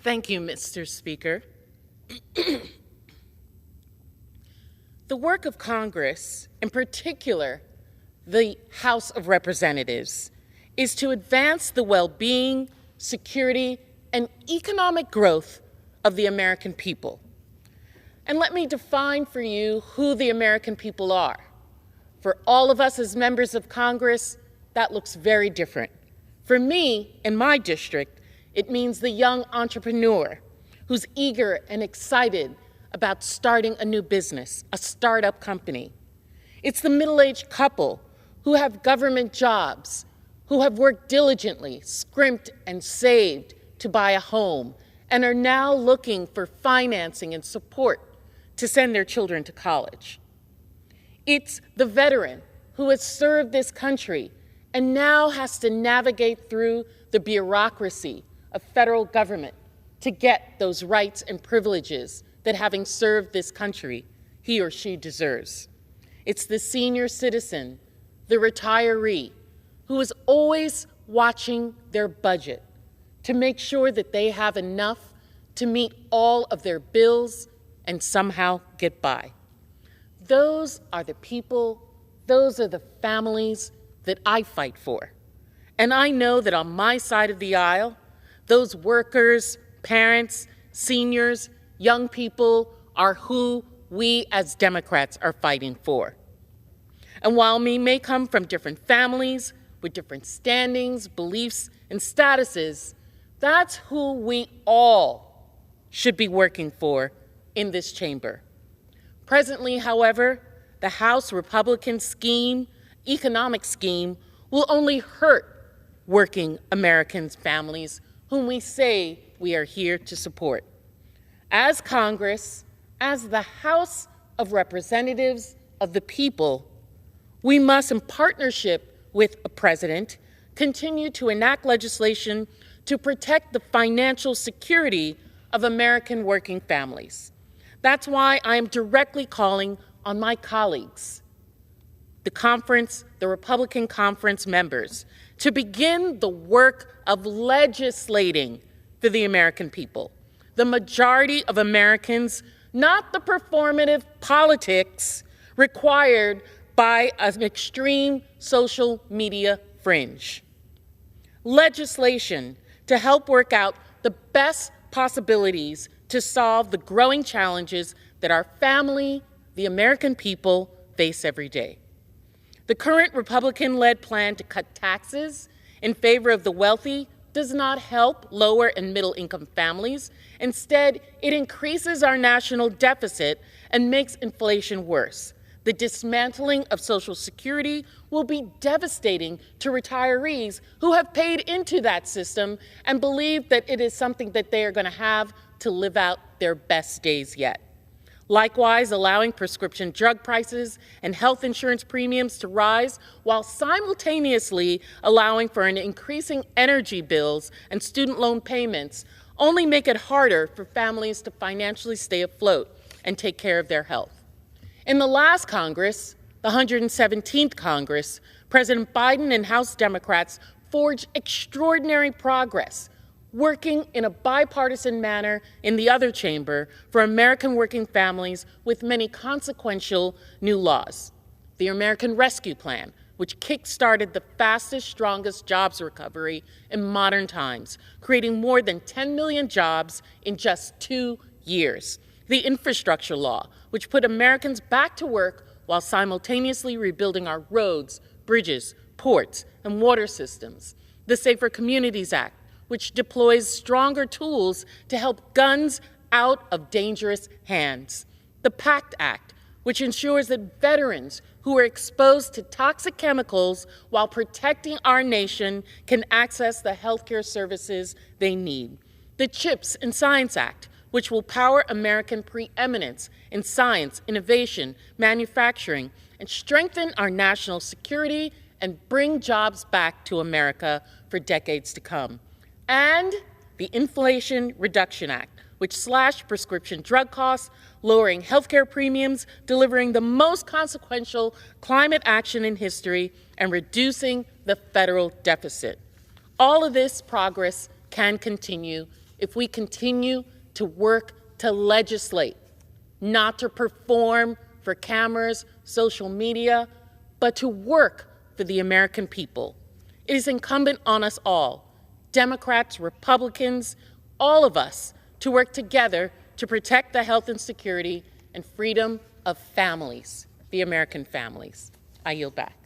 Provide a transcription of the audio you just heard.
Thank you, Mr. Speaker. The work of Congress, in particular the House of Representatives, is to advance the well-being, security, and economic growth of the American people. And let me define for you who the American people are. For all of us as members of Congress, that looks very different. For me, in my district, it means the young entrepreneur who's eager and excited about starting a new business, a startup company. It's the middle-aged couple who have government jobs, who have worked diligently, scrimped and saved to buy a home, and are now looking for financing and support to send their children to college. It's the veteran who has served this country and now has to navigate through the bureaucracy of federal government to get those rights and privileges that, having served this country, he or she deserves. It's the senior citizen, the retiree, who is always watching their budget to make sure that they have enough to meet all of their bills and somehow get by. Those are the people, those are the families that I fight for. And I know that on my side of the aisle, those workers, parents, seniors, young people are who we as Democrats are fighting for. And while we may come from different families with different standings, beliefs, and statuses, that's who we all should be working for in this chamber. Presently, however, the House Republican economic scheme, will only hurt working Americans' families whom we say we are here to support. As Congress, as the House of Representatives of the people, we must, in partnership with a president, continue to enact legislation to protect the financial security of American working families. That's why I am directly calling on my colleagues, the Republican conference members, to begin the work of legislating for the American people, the majority of Americans, not the performative politics required by an extreme social media fringe. Legislation to help work out the best possibilities to solve the growing challenges that our family, the American people, face every day. The current Republican-led plan to cut taxes in favor of the wealthy does not help lower and middle-income families. Instead, it increases our national deficit and makes inflation worse. The dismantling of Social Security will be devastating to retirees who have paid into that system and believe that it is something that they are going to have to live out their best days yet. Likewise, allowing prescription drug prices and health insurance premiums to rise while simultaneously allowing for an increasing energy bills and student loan payments only make it harder for families to financially stay afloat and take care of their health. In the last Congress, the 117th Congress, President Biden and House Democrats forged extraordinary progress, working in a bipartisan manner in the other chamber for American working families with many consequential new laws. The American Rescue Plan, which kick-started the fastest, strongest jobs recovery in modern times, creating more than 10 million jobs in just 2 years. The Infrastructure Law, which put Americans back to work while simultaneously rebuilding our roads, bridges, ports, and water systems. The Safer Communities Act, which deploys stronger tools to help guns out of dangerous hands. The PACT Act, which ensures that veterans who are exposed to toxic chemicals while protecting our nation can access the healthcare services they need. The CHIPS and Science Act, which will power American preeminence in science, innovation, manufacturing, and strengthen our national security and bring jobs back to America for decades to come. And the Inflation Reduction Act, which slashed prescription drug costs, lowering healthcare premiums, delivering the most consequential climate action in history, and reducing the federal deficit. All of this progress can continue if we continue to work to legislate, not to perform for cameras, social media, but to work for the American people. It is incumbent on us all, Democrats, Republicans, all of us, to work together to protect the health and security and freedom of families, the American families. I yield back.